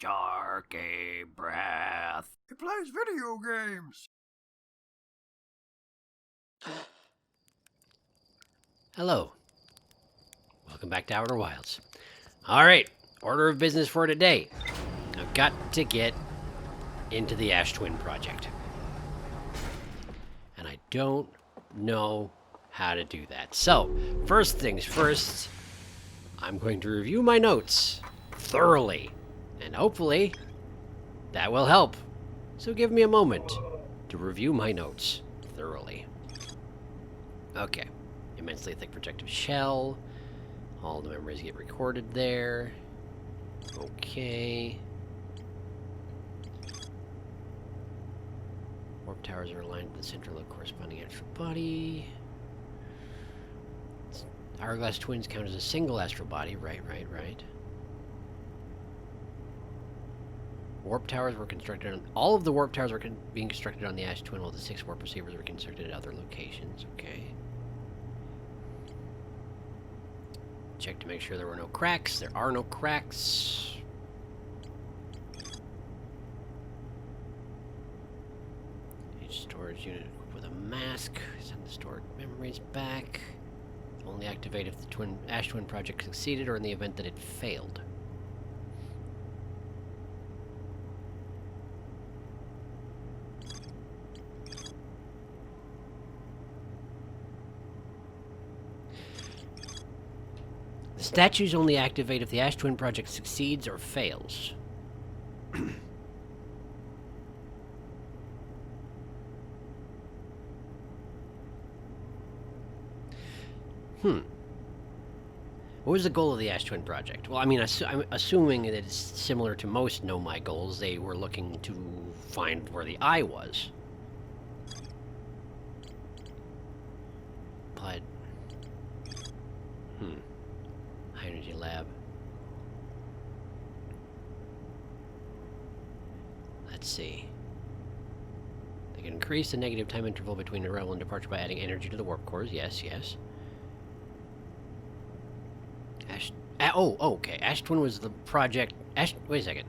SharkyBreath. He plays video games. Hello. Welcome back to Outer Wilds. Alright, order of business for today. I've got to get into the Ash Twin project. And I don't know how to do that. So, first things first, I'm going to review my notes thoroughly. And hopefully, that will help. So give me a moment to review my notes thoroughly. Okay. Immensely thick protective shell. All the memories get recorded there. Okay. Warp towers are aligned to the central corresponding astral body. Hourglass twins count as a single astral body. Right. Warp towers were constructed on... All of the warp towers were being constructed on the Ash Twin, while the 6 warp receivers were constructed at other locations. Okay. Check to make sure there were no cracks. There are no cracks. Each storage unit equipped with a mask. Send the stored memories back. Only activate if the Ash Twin project succeeded or in the event that it failed. The statues only activate if the Ash Twin project succeeds or fails. What was the goal of the Ash Twin project? Well, I mean, I'm assuming that it's similar to most Nomai goals. They were looking to find where the eye was. But... High energy lab. Let's see. They can increase the negative time interval between arrival and departure by adding energy to the warp cores. Yes. Okay. Ash Twin was the project... Wait a second.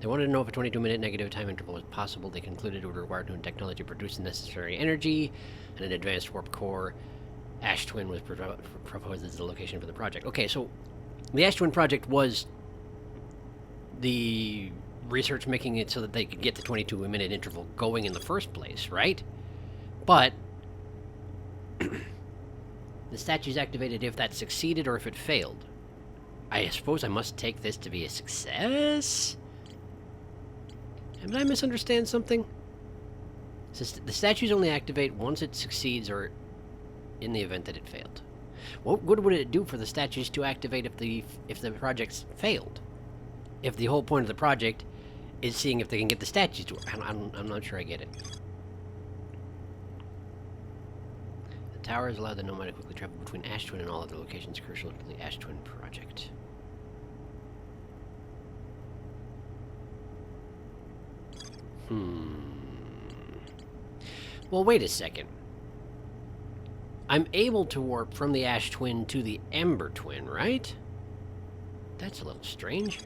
They wanted to know if a 22-minute negative time interval was possible. They concluded it would require new technology to produce the necessary energy and an advanced warp core. Ash Twin was proposed as the location for the project. Okay, so the Ash Twin project was the research making it so that they could get the 22-minute interval going in the first place, right? But the statue's activated if that succeeded or if it failed. I suppose I must take this to be a success? Did I misunderstand something? So the statues only activate once it succeeds or in the event that it failed. What good would it do for the statues to activate if the project's failed? If the whole point of the project is seeing if they can get the statues to work. I'm not sure I get it. The towers allow the Nomad to quickly travel between Ash Twin and all other locations crucial to the Ash Twin project. Well, wait a second. I'm able to warp from the Ash Twin to the Ember Twin, right? That's a little strange.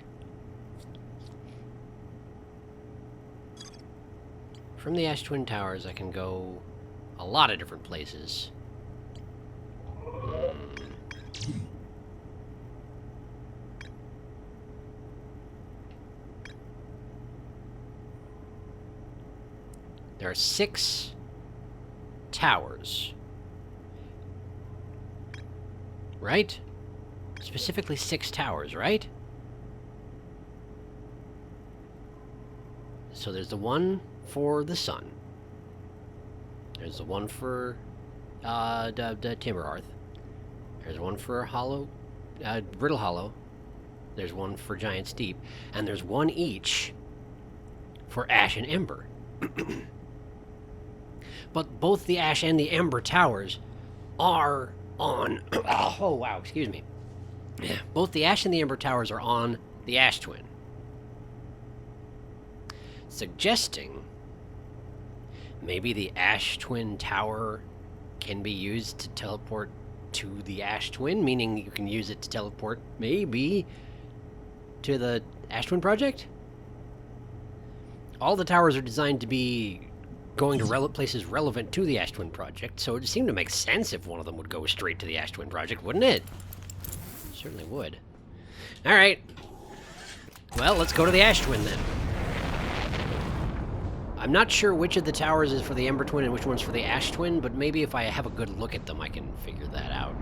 From the Ash Twin towers, I can go a lot of different places. There are 6 towers. Right? Specifically 6 towers, right? So there's the one for the sun. There's the one for the Timber Hearth. There's one for Brittle Hollow. There's one for Giant Steep. And there's one each for Ash and Ember. But both the Ash and the Ember towers are on... oh, wow, excuse me. Yeah, both the Ash and the Ember towers are on the Ash Twin. Suggesting maybe the Ash Twin tower can be used to teleport to the Ash Twin, meaning you can use it to teleport maybe to the Ash Twin project? All the towers are designed to be going to places relevant to the Ash Twin project, so it would seem to make sense if one of them would go straight to the Ash Twin project, wouldn't it? Certainly would. Alright. Well, let's go to the Ash Twin then. I'm not sure which of the towers is for the Ember Twin and which one's for the Ash Twin, but maybe if I have a good look at them, I can figure that out.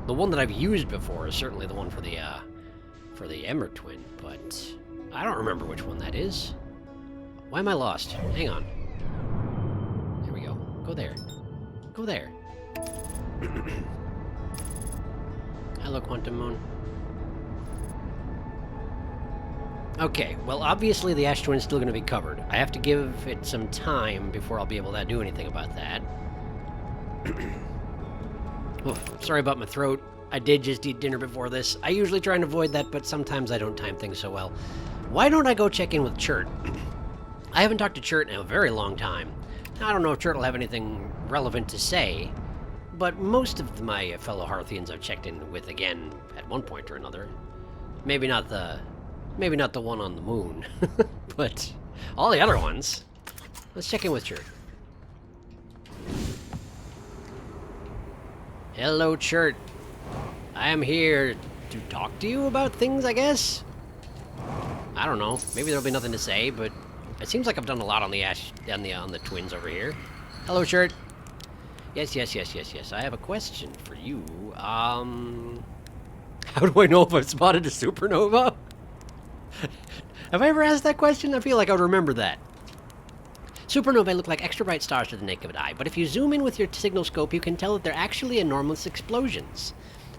The one that I've used before is certainly the one for the Ember Twin, but I don't remember which one that is. Why am I lost? Hang on. There we go. Go there. Go there. Hello, Quantum Moon. Okay, well, obviously the Ash Twin is still going to be covered. I have to give it some time before I'll be able to do anything about that. Oof, sorry about my throat. I did just eat dinner before this. I usually try and avoid that, but sometimes I don't time things so well. Why don't I go check in with Chert? I haven't talked to Chert in a very long time. I don't know if Chert will have anything relevant to say, but most of my fellow Hearthians I've checked in with again at one point or another. Maybe not the one on the moon, but all the other ones. Let's check in with Chert. Hello, Chert. I am here to talk to you about things, I guess? I don't know. Maybe there'll be nothing to say, but it seems like I've done a lot on the on the twins over here. Hello, Chert. Yes. I have a question for you. How do I know if I've spotted a supernova? Have I ever asked that question? I feel like I would remember that. Supernovae look like extra bright stars to the naked eye, but if you zoom in with your signal scope, you can tell that they're actually enormous explosions.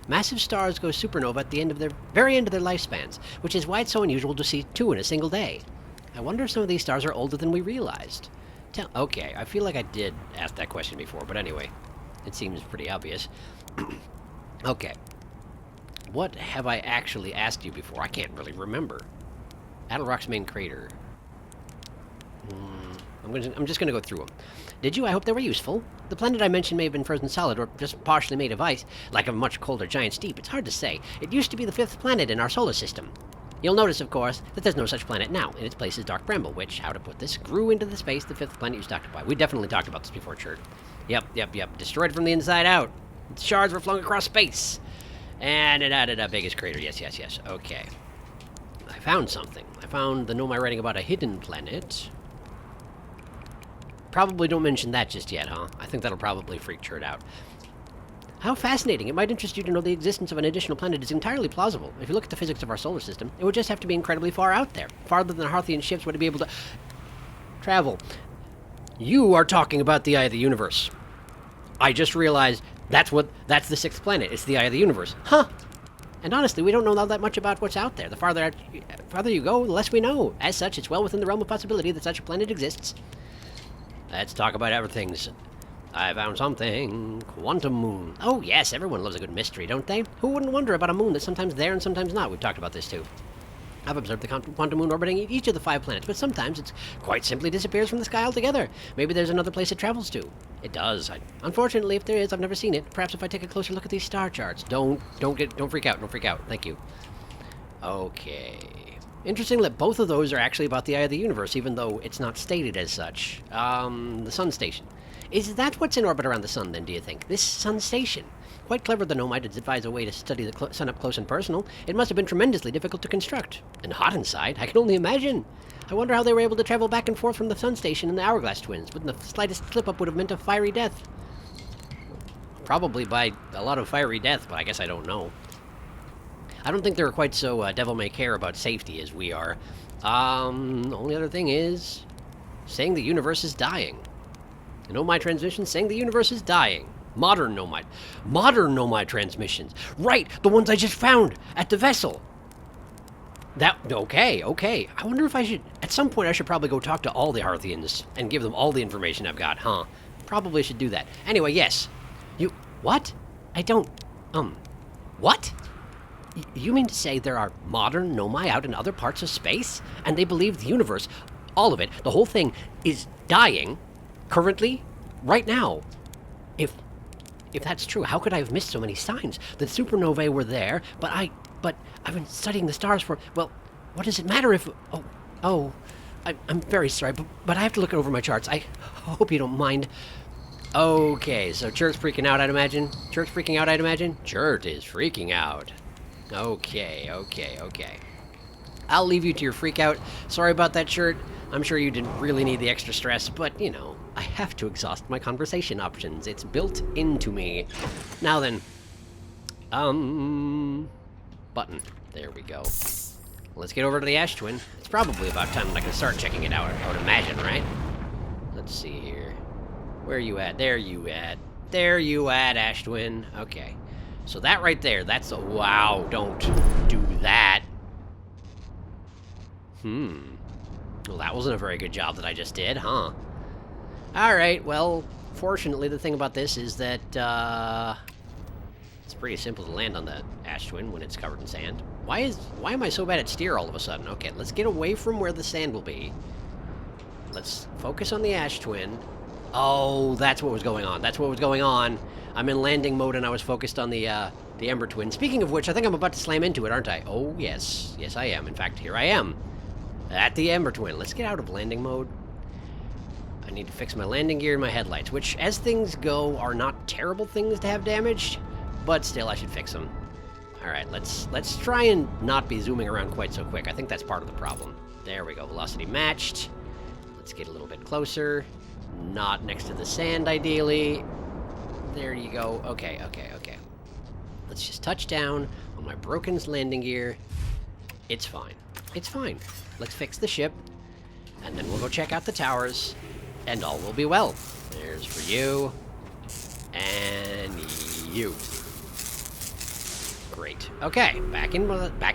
Massive stars go supernova at the very end of their lifespans, which is why it's so unusual to see two in a single day. I wonder if some of these stars are older than we realized. Okay, I feel like I did ask that question before, but anyway, it seems pretty obvious. Okay. What have I actually asked you before? I can't really remember. Adelrock's main crater. I'm just going to go through them. Did you? I hope they were useful. The planet I mentioned may have been frozen solid or just partially made of ice, like a much colder giant steep. It's hard to say. It used to be the 5th planet in our solar system. You'll notice, of course, that there's no such planet now. In its place is Dark Bramble, which, how to put this, grew into the space the 5th planet used to occupy. We definitely talked about this before, Chert. Yep. Destroyed from the inside out. Its shards were flung across space. And it added a biggest crater. Yes. Okay. I found something. I found the gnome I writing about a hidden planet. Probably don't mention that just yet, huh? I think that'll probably freak Chert out. How fascinating. It might interest you to know the existence of an additional planet is entirely plausible. If you look at the physics of our solar system, it would just have to be incredibly far out there. Farther than Hearthian ships would be able to travel. You are talking about the Eye of the Universe. I just realized that's the 6th planet. It's the Eye of the Universe. Huh. And honestly, we don't know all that much about what's out there. The farther you go, the less we know. As such, it's well within the realm of possibility that such a planet exists. Let's talk about everything. I found something. Quantum Moon. Oh, yes, everyone loves a good mystery, don't they? Who wouldn't wonder about a moon that's sometimes there and sometimes not? We've talked about this, too. I've observed the quantum moon orbiting each of the 5 planets, but sometimes it quite simply disappears from the sky altogether. Maybe there's another place it travels to. It does. Unfortunately, if there is, I've never seen it. Perhaps if I take a closer look at these star charts. Don't freak out. Don't freak out. Thank you. Okay. Interesting that both of those are actually about the Eye of the Universe, even though it's not stated as such. The Sun Station. Is that what's in orbit around the Sun, then, do you think? This Sun Station? Quite clever the gnome to devise a way to study the Sun up close and personal. It must have been tremendously difficult to construct. And hot inside, I can only imagine. I wonder how they were able to travel back and forth from the Sun Station and the Hourglass Twins, when the slightest slip-up would have meant a fiery death. Probably by a lot of fiery death, but I guess I don't know. I don't think they're quite so devil-may-care about safety as we are. The only other thing is saying the universe is dying. You know my transmissions saying the universe is dying. Modern nomide transmissions. Right, the ones I just found at the vessel. Okay. I wonder if I should, at some point I should probably go talk to all the Hearthians and give them all the information I've got, huh? Probably should do that. Anyway, yes. What? What? You mean to say there are modern nomai out in other parts of space? And they believe the universe, all of it, the whole thing, is dying, currently, right now. If that's true, how could I have missed so many signs? The supernovae were there, but But I've been studying the stars for... Well, what does it matter if... I'm very sorry, but I have to look over my charts. I hope you don't mind. Okay, so Chirt's freaking out, I'd imagine. Chirt's freaking out, I'd imagine. Chirt is freaking out. Okay. I'll leave you to your freak out. Sorry about that, Chirt. I'm sure you didn't really need the extra stress, but, you know, I have to exhaust my conversation options. It's built into me. Now then. Button. There we go. Let's get over to the Ash Twin. It's probably about time that I can start checking it out, I would imagine, right? Let's see here. Where are you at? There you at. There you at, Ash Twin. Okay. So that right there, that's a... Wow, don't do that. Well, that wasn't a very good job that I just did, huh? Alright, well, fortunately, the thing about this is that, it's pretty simple to land on the Ash Twin when it's covered in sand. Why am I so bad at steer all of a sudden? Okay, let's get away from where the sand will be. Let's focus on the Ash Twin. Oh, that's what was going on. That's what was going on. I'm in landing mode and I was focused on the Ember Twin. Speaking of which, I think I'm about to slam into it, aren't I? Oh, yes. Yes, I am. In fact, here I am. At the Ember Twin. Let's get out of landing mode. I need to fix my landing gear and my headlights, which, as things go, are not terrible things to have damaged, but still, I should fix them. Alright, let's try and not be zooming around quite so quick. I think that's part of the problem. There we go. Velocity matched. Let's get a little bit closer. Not next to the sand, ideally. There you go. Okay. Let's just touch down on my broken landing gear. It's fine. It's fine. Let's fix the ship, and then we'll go check out the towers, and all will be well. There's for you, and you. Great. Okay, back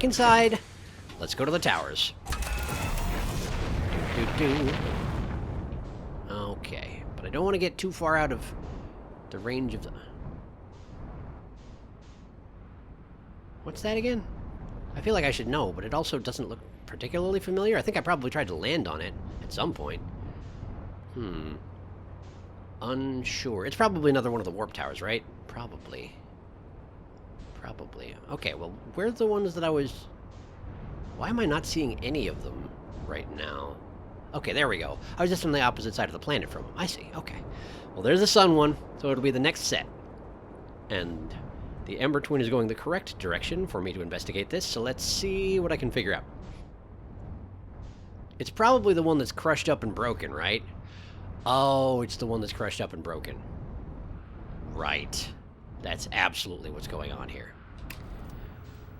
inside. Let's go to the towers. Okay, but I don't want to get too far out of the range of the... What's that again? I feel like I should know, but it also doesn't look particularly familiar. I think I probably tried to land on it at some point. Unsure. It's probably another one of the warp towers, right? Probably. Okay, well, where's the ones that I was... Why am I not seeing any of them right now? Okay, there we go. I was just on the opposite side of the planet from them. I see, okay. Well, there's the sun one, so it'll be the next set. And the Ember Twin is going the correct direction for me to investigate this, so let's see what I can figure out. It's probably the one that's crushed up and broken, right? Oh, it's the one that's crushed up and broken. Right. That's absolutely what's going on here.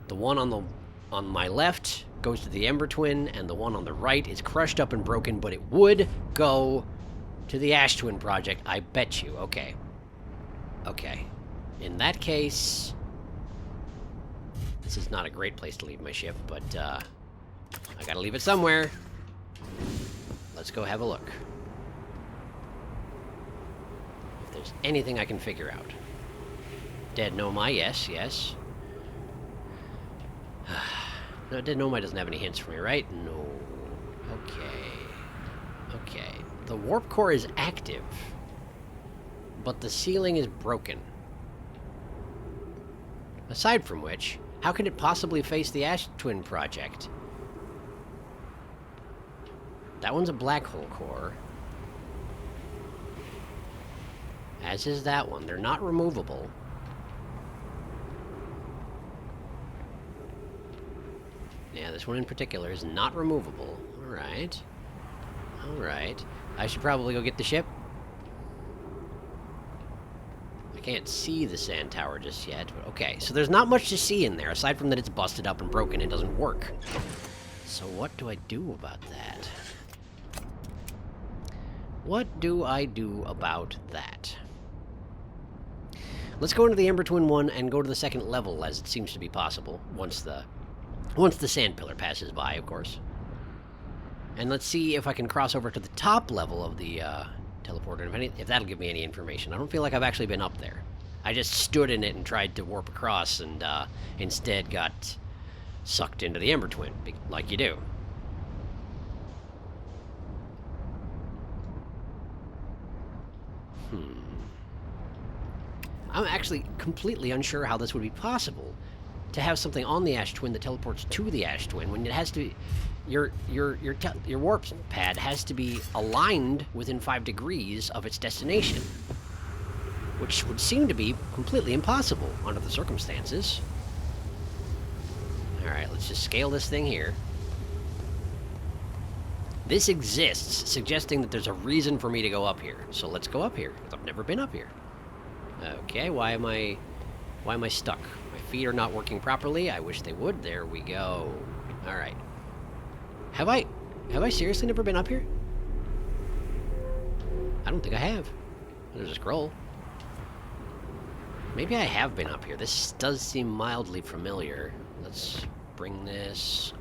The one on my left goes to the Ember Twin, and the one on the right is crushed up and broken, but it would go to the Ash Twin project, I bet you. Okay. Okay. In that case, this is not a great place to leave my ship, but I gotta leave it somewhere. Let's go have a look. If there's anything I can figure out. Dead Nomai, yes. No, Dead Nomai doesn't have any hints for me, right? No. Okay. The warp core is active, but the ceiling is broken. Aside from which, how can it possibly face the Ash Twin project? That one's a black hole core. As is that one. They're not removable. Yeah, this one in particular is not removable. Alright. I should probably go get the ship. I can't see the sand tower just yet, but okay. So there's not much to see in there, aside from that it's busted up and broken and doesn't work. So what do I do about that? What do I do about that? Let's go into the Ember Twin one and go to the second level, as it seems to be possible, once the sand pillar passes by, of course. And let's see if I can cross over to the top level of the teleporter, if that'll give me any information. I don't feel like I've actually been up there. I just stood in it and tried to warp across, and instead got sucked into the Ember Twin, like you do. I'm actually completely unsure how this would be possible. to have something on the ash twin that teleports to the ash twin when it has to. Your warp pad has to be aligned within 5 degrees of its destination, which would seem to be completely impossible under the circumstances. All right, let's just scale this thing here. This exists, suggesting that there's a reason for me to go up here. So let's go up here, because I've never been up here. Okay, why am I stuck? My feet are not working properly. I wish they would. There we go. All right. Have I seriously never been up here? I don't think I have. There's a scroll. Maybe I have been up here. This does seem mildly familiar. Let's bring this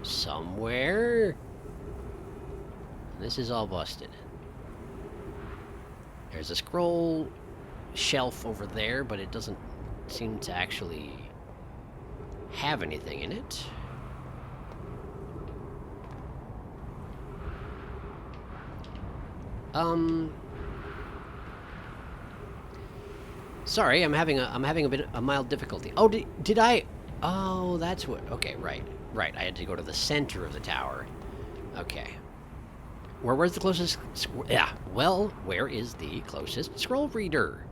somewhere. This is all busted. There's a scroll shelf over there, but it doesn't seem to actually have anything in it. Sorry, I'm having a mild difficulty. Oh, did I? Oh, that's what. Okay, right. I had to go to the center of the tower. Okay. Where's the closest? Yeah. Well, where is the closest scroll reader?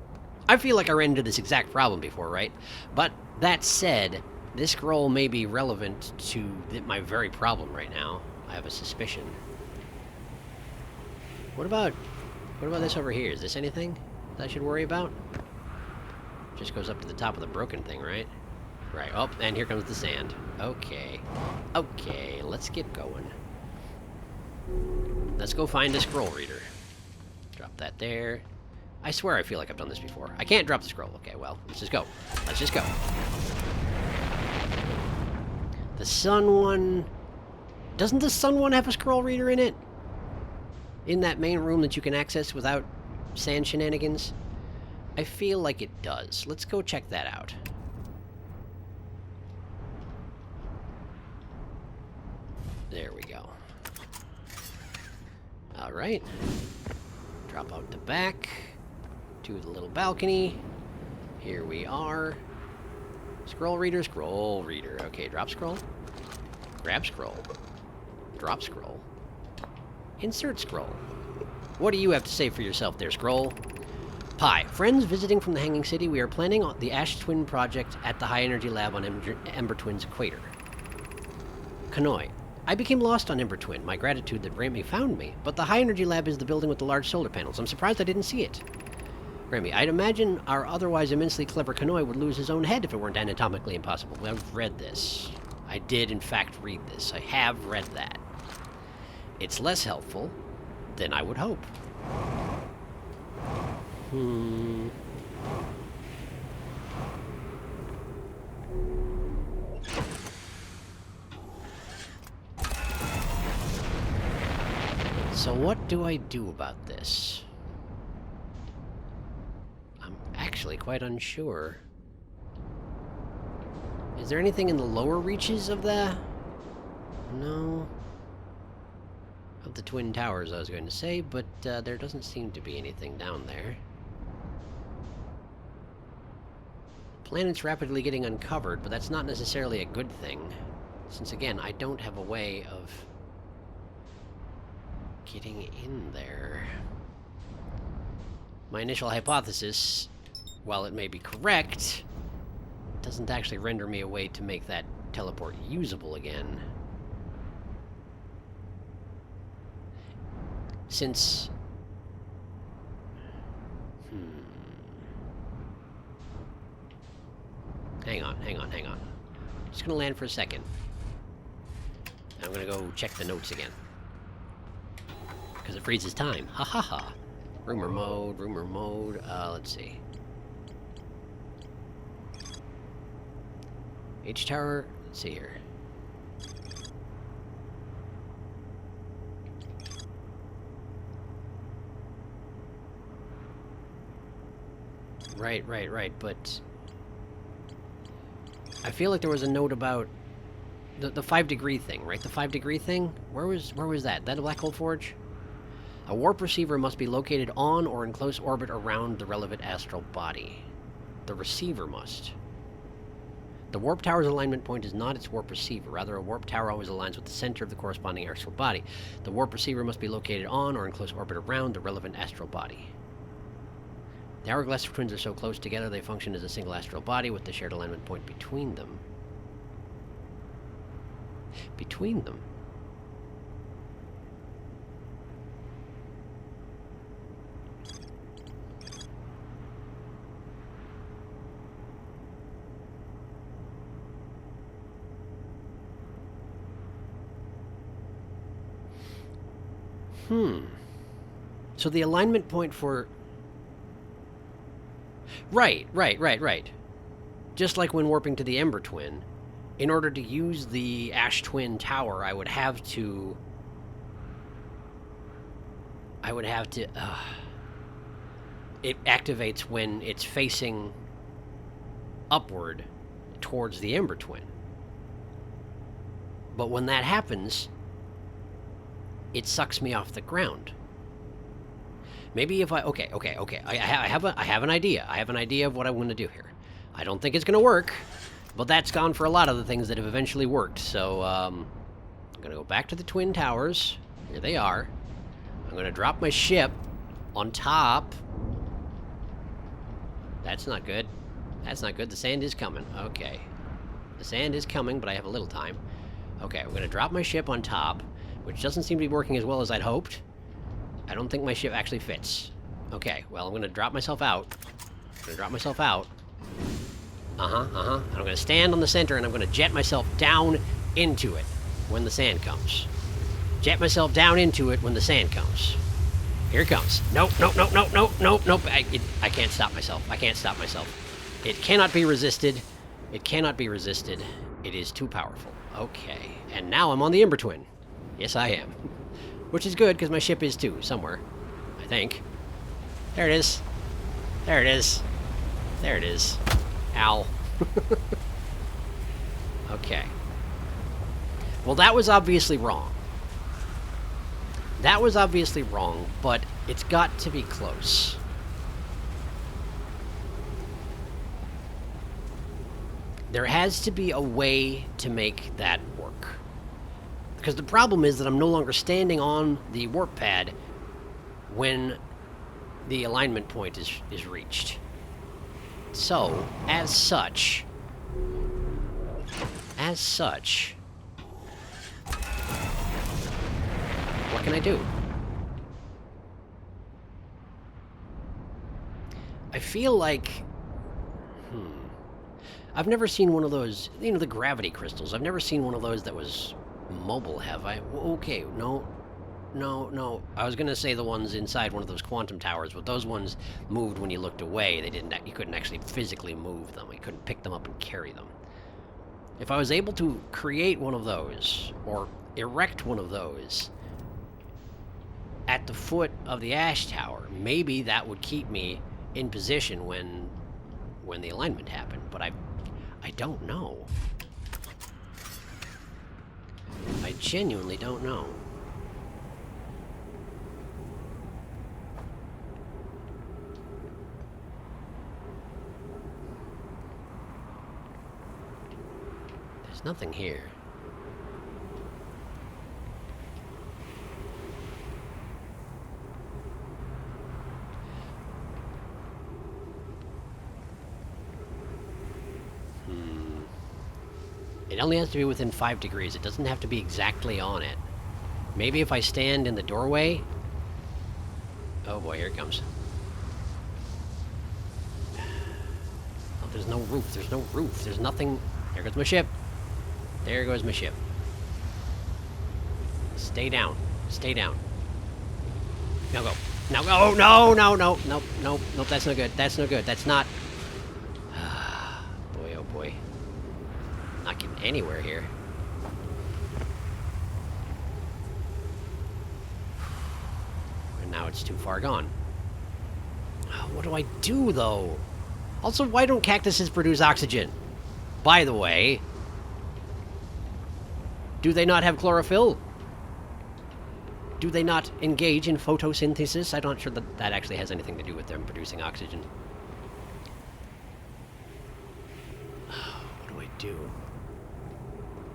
I feel like I ran into this exact problem before, right? But that said, this scroll may be relevant to my very problem right now. I have a suspicion. What about this over here? Is this anything that I should worry about? Just goes up to the top of the broken thing, right? Right. Oh, and here comes the sand. Okay. Okay, let's get going. Let's go find a scroll reader. Drop that there. I swear I feel like I've done this before. I can't drop the scroll. Okay, well, let's just go. Let's just go. The sun one... Doesn't the sun one have a scroll reader in it? In that main room that you can access without sand shenanigans? I feel like it does. Let's go check that out. There we go. Alright. Drop out the back to the little balcony. Here we are. Scroll reader, scroll reader. Okay, drop scroll. Grab scroll. Drop scroll. Insert scroll. What do you have to say for yourself there, scroll? Hi, friends visiting from the Hanging City. We are planning on the Ash Twin project at the High Energy Lab on Ember Twin's equator. Kanoi. I became lost on Ember Twin. My gratitude that Remy found me. But the High Energy Lab is the building with the large solar panels. I'm surprised I didn't see it. Remy, I'd imagine our otherwise immensely clever Kanoi would lose his own head if it weren't anatomically impossible. I've read this. I did, in fact, read this. I have read that. It's less helpful than I would hope. So what do I do about this? I'm actually quite unsure. Is there anything in the lower reaches of the... No. Of the Twin Towers, I was going to say, but there doesn't seem to be anything down there. The planet's rapidly getting uncovered, but that's not necessarily a good thing. Since, again, I don't have a way of getting in there. My initial hypothesis, while it may be correct, doesn't actually render me a way to make that teleport usable again. Since... Hang on. Just gonna land for a second. I'm gonna go check the notes again. Because it freezes time. Ha ha ha. Rumor mode. Let's see. H tower, let's see here. Right, but... I feel like there was a note about the 5 degree thing, right? The 5 degree thing? Where was that? That a black hole forge? A warp receiver must be located on or in close orbit around the relevant astral body. The receiver must. The warp tower's alignment point is not its warp receiver. Rather, a warp tower always aligns with the center of the corresponding astral body. The warp receiver must be located on or in close orbit around the relevant astral body. The hourglass twins are so close together they function as a single astral body with the shared alignment point between them. Between them? So the alignment point for... Right. Just like when warping to the Ember Twin, in order to use the Ash Twin Tower, I would have to... It activates when it's facing upward towards the Ember Twin. But when that happens, it sucks me off the ground. Maybe if I... Okay. I have an idea. I have an idea of what I'm going to do here. I don't think it's going to work, but that's gone for a lot of the things that have eventually worked. So, I'm going to go back to the Twin Towers. Here they are. I'm going to drop my ship on top. That's not good. That's not good. The sand is coming. Okay. The sand is coming, but I have a little time. Okay, I'm going to drop my ship on top, which doesn't seem to be working as well as I'd hoped. I don't think my ship actually fits. Okay, well, I'm going to drop myself out. And I'm going to stand on the center, and I'm going to jet myself down into it when the sand comes. Jet myself down into it when the sand comes. Here it comes. Nope. I can't stop myself. It cannot be resisted. It is too powerful. Okay, and now I'm on the Ember Twin. Yes, I am. Which is good, because my ship is too, somewhere. I think. There it is. Ow. Okay. Well, that was obviously wrong. But it's got to be close. There has to be a way to make that work. Because the problem is that I'm no longer standing on the warp pad when the alignment point is reached. So, as such, what can I do? I feel like... I've never seen one of those, the gravity crystals. I've never seen one of those that was mobile, have I? Okay, no. I was going to say the ones inside one of those quantum towers, but those ones moved when you looked away. You couldn't actually physically move them. You couldn't pick them up and carry them. If I was able to create one of those, or erect one of those, at the foot of the Ash Tower, maybe that would keep me in position when the alignment happened, but I don't know. I genuinely don't know. There's nothing here. It only has to be within 5 degrees. It doesn't have to be exactly on it. Maybe if I stand in the doorway... Oh boy, here it comes. Oh, there's no roof. There's nothing... There goes my ship. Stay down. Now go. Oh, no, that's no good. That's not... Boy, oh boy. Not getting anywhere here. And now it's too far gone. What do I do, though? Also, why don't cactuses produce oxygen? By the way, do they not have chlorophyll? Do they not engage in photosynthesis? I'm not sure that that actually has anything to do with them producing oxygen. What do I do?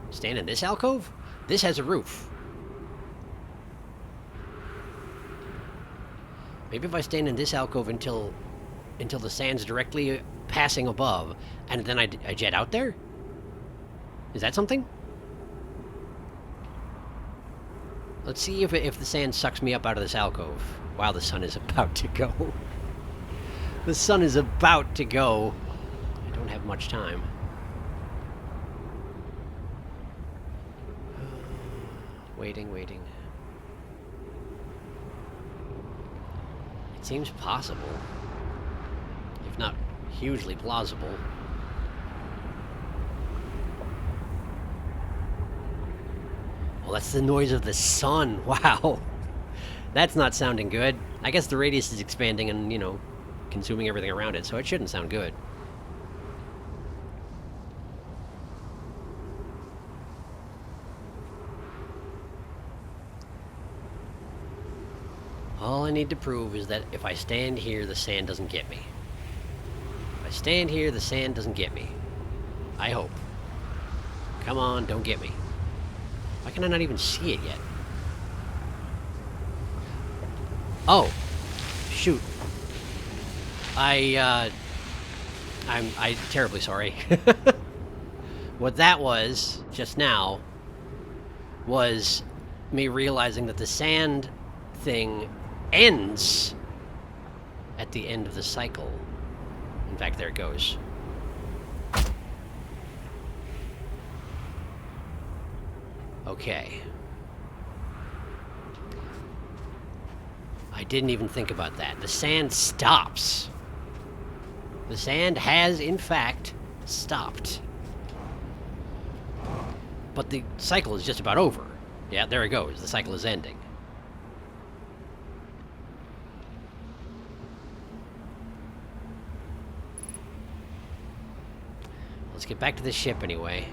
Stand in this alcove? This has a roof. Maybe if I stand in this alcove until the sand's directly passing above, and then I jet out there? Is that something? Let's see if the sand sucks me up out of this alcove. Wow, the sun is about to go. The sun is about to go. I don't have much time. Waiting. It seems possible, if not hugely plausible. Well, that's the noise of the sun. Wow. That's not sounding good. I guess the radius is expanding and, you know, consuming everything around it, so it shouldn't sound good. All I need to prove is that if I stand here, the sand doesn't get me. If I stand here, the sand doesn't get me. I hope. Come on, don't get me. Why can I not even see it yet? Oh. Shoot. I'm terribly sorry. What that was, just now, was me realizing that the sand thing ends at the end of the cycle. In fact, there it goes. Okay. I didn't even think about that. The sand stops. The sand has, in fact, stopped. But the cycle is just about over. Yeah, there it goes. The cycle is ending. Let's get back to the ship anyway.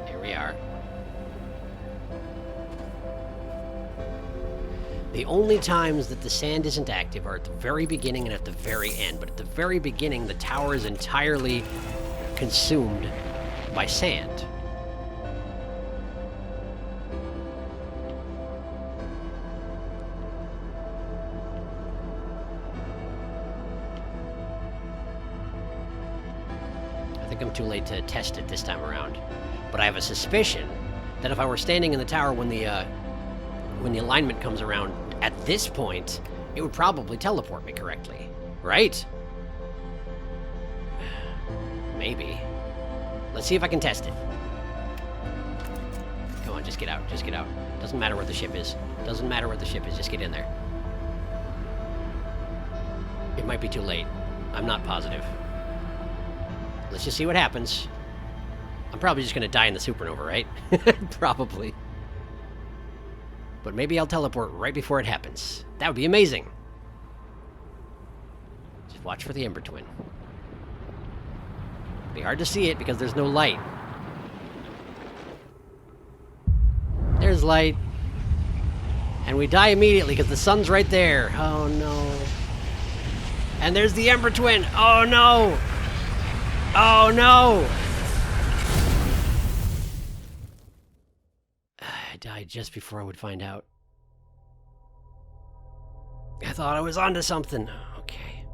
Here we are. The only times that the sand isn't active are at the very beginning and at the very end. But at the very beginning, the tower is entirely consumed by sand. I think I'm too late to test it this time around. But I have a suspicion that if I were standing in the tower when the alignment comes around at this point, it would probably teleport me correctly. Right? Maybe. Let's see if I can test it. Come on, just get out. Just get out. Doesn't matter where the ship is. Doesn't matter where the ship is. Just get in there. It might be too late. I'm not positive. Let's just see what happens. I'm probably just going to die in the supernova, right? Probably. But maybe I'll teleport right before it happens. That would be amazing. Just watch for the Ember Twin. It'll be hard to see it because there's no light. There's light. And we die immediately because the sun's right there. Oh no. And there's the Ember Twin. Oh no. Oh no. I died just before I would find out. I thought I was onto something. Okay.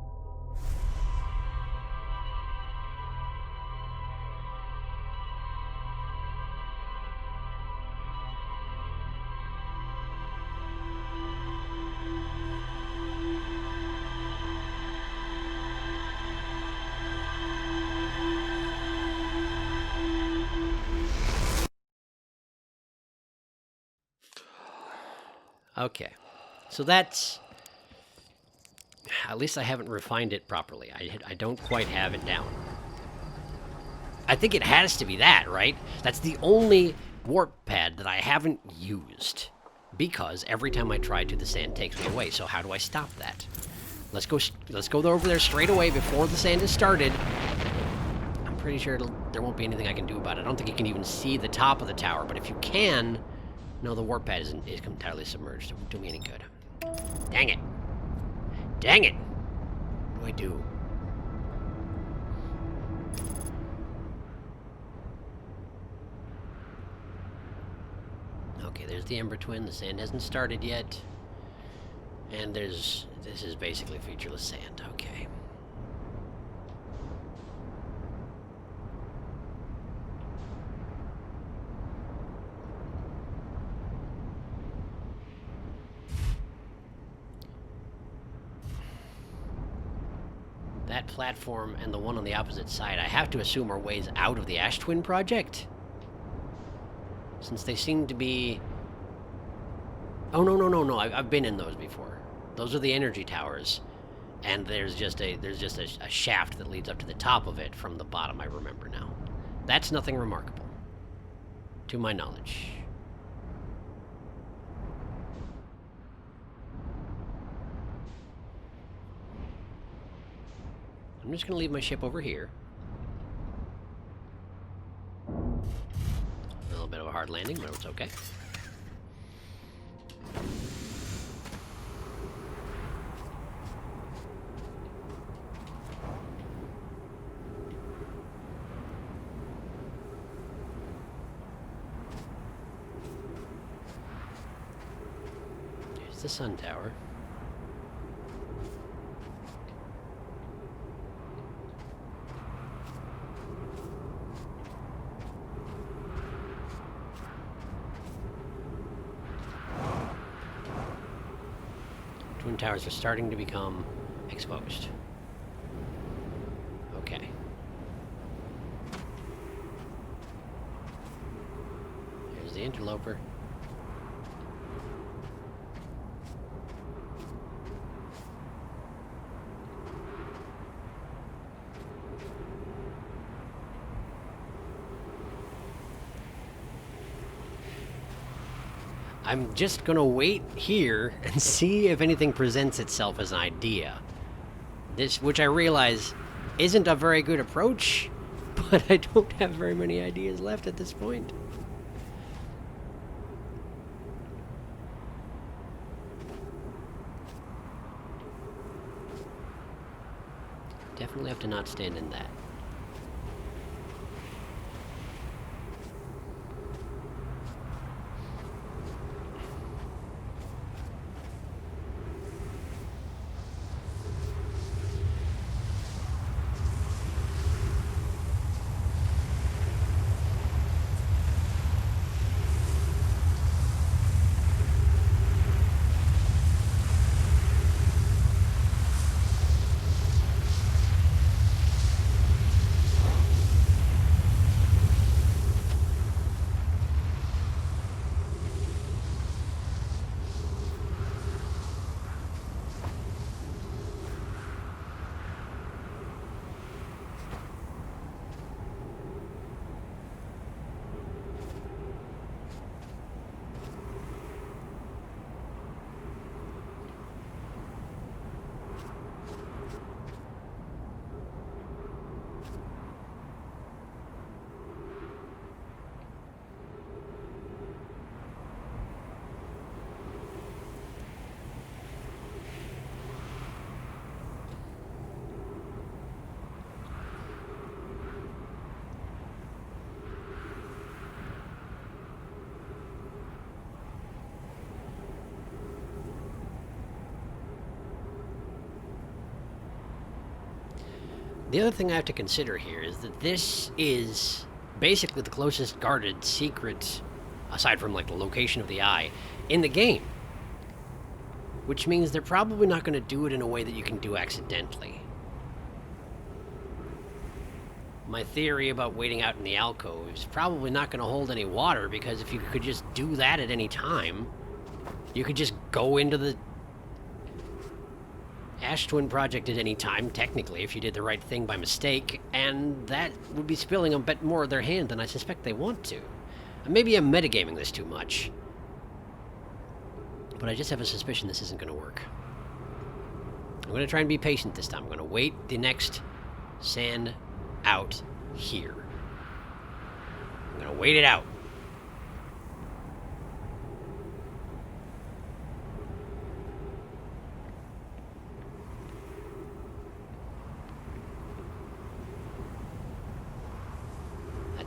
Okay, so that's... At least I haven't refined it properly. I don't quite have it down. I think it has to be that, right? That's the only warp pad that I haven't used. Because every time I try to, the sand takes me away. So how do I stop that? Let's go over there straight away before the sand is started. I'm pretty sure there won't be anything I can do about it. I don't think you can even see the top of the tower. But if you can... No, the warp pad is entirely submerged. It won't do me any good. Dang it. Dang it! What do I do? Okay, there's the Ember Twin. The sand hasn't started yet. And this is basically featureless sand. Okay. That platform and the one on the opposite side, I have to assume, are ways out of the Ash Twin project? Since they seem to be... Oh, no. I've been in those before. Those are the energy towers. And there's just a shaft that leads up to the top of it from the bottom, I remember now. That's nothing remarkable. To my knowledge. I'm just going to leave my ship over here. A little bit of a hard landing, but it's okay. Here's the sun tower. Twin towers are starting to become exposed. Okay. Here's the interloper. I'm just gonna wait here and see if anything presents itself as an idea. This, which I realize isn't a very good approach, but I don't have very many ideas left at this point. Definitely have to not stand in that. The other thing I have to consider here is that this is basically the closest guarded secret, aside from like the location of the eye, in the game. Which means they're probably not going to do it in a way that you can do accidentally. My theory about waiting out in the alcove is probably not going to hold any water, because if you could just do that at any time, you could just go into the Ash Twin project at any time, technically, if you did the right thing by mistake, and that would be spilling a bit more of their hand than I suspect they want to. And maybe I'm metagaming this too much, but I just have a suspicion this isn't going to work. I'm going to try and be patient this time. I'm going to wait the next sand out here. I'm going to wait it out.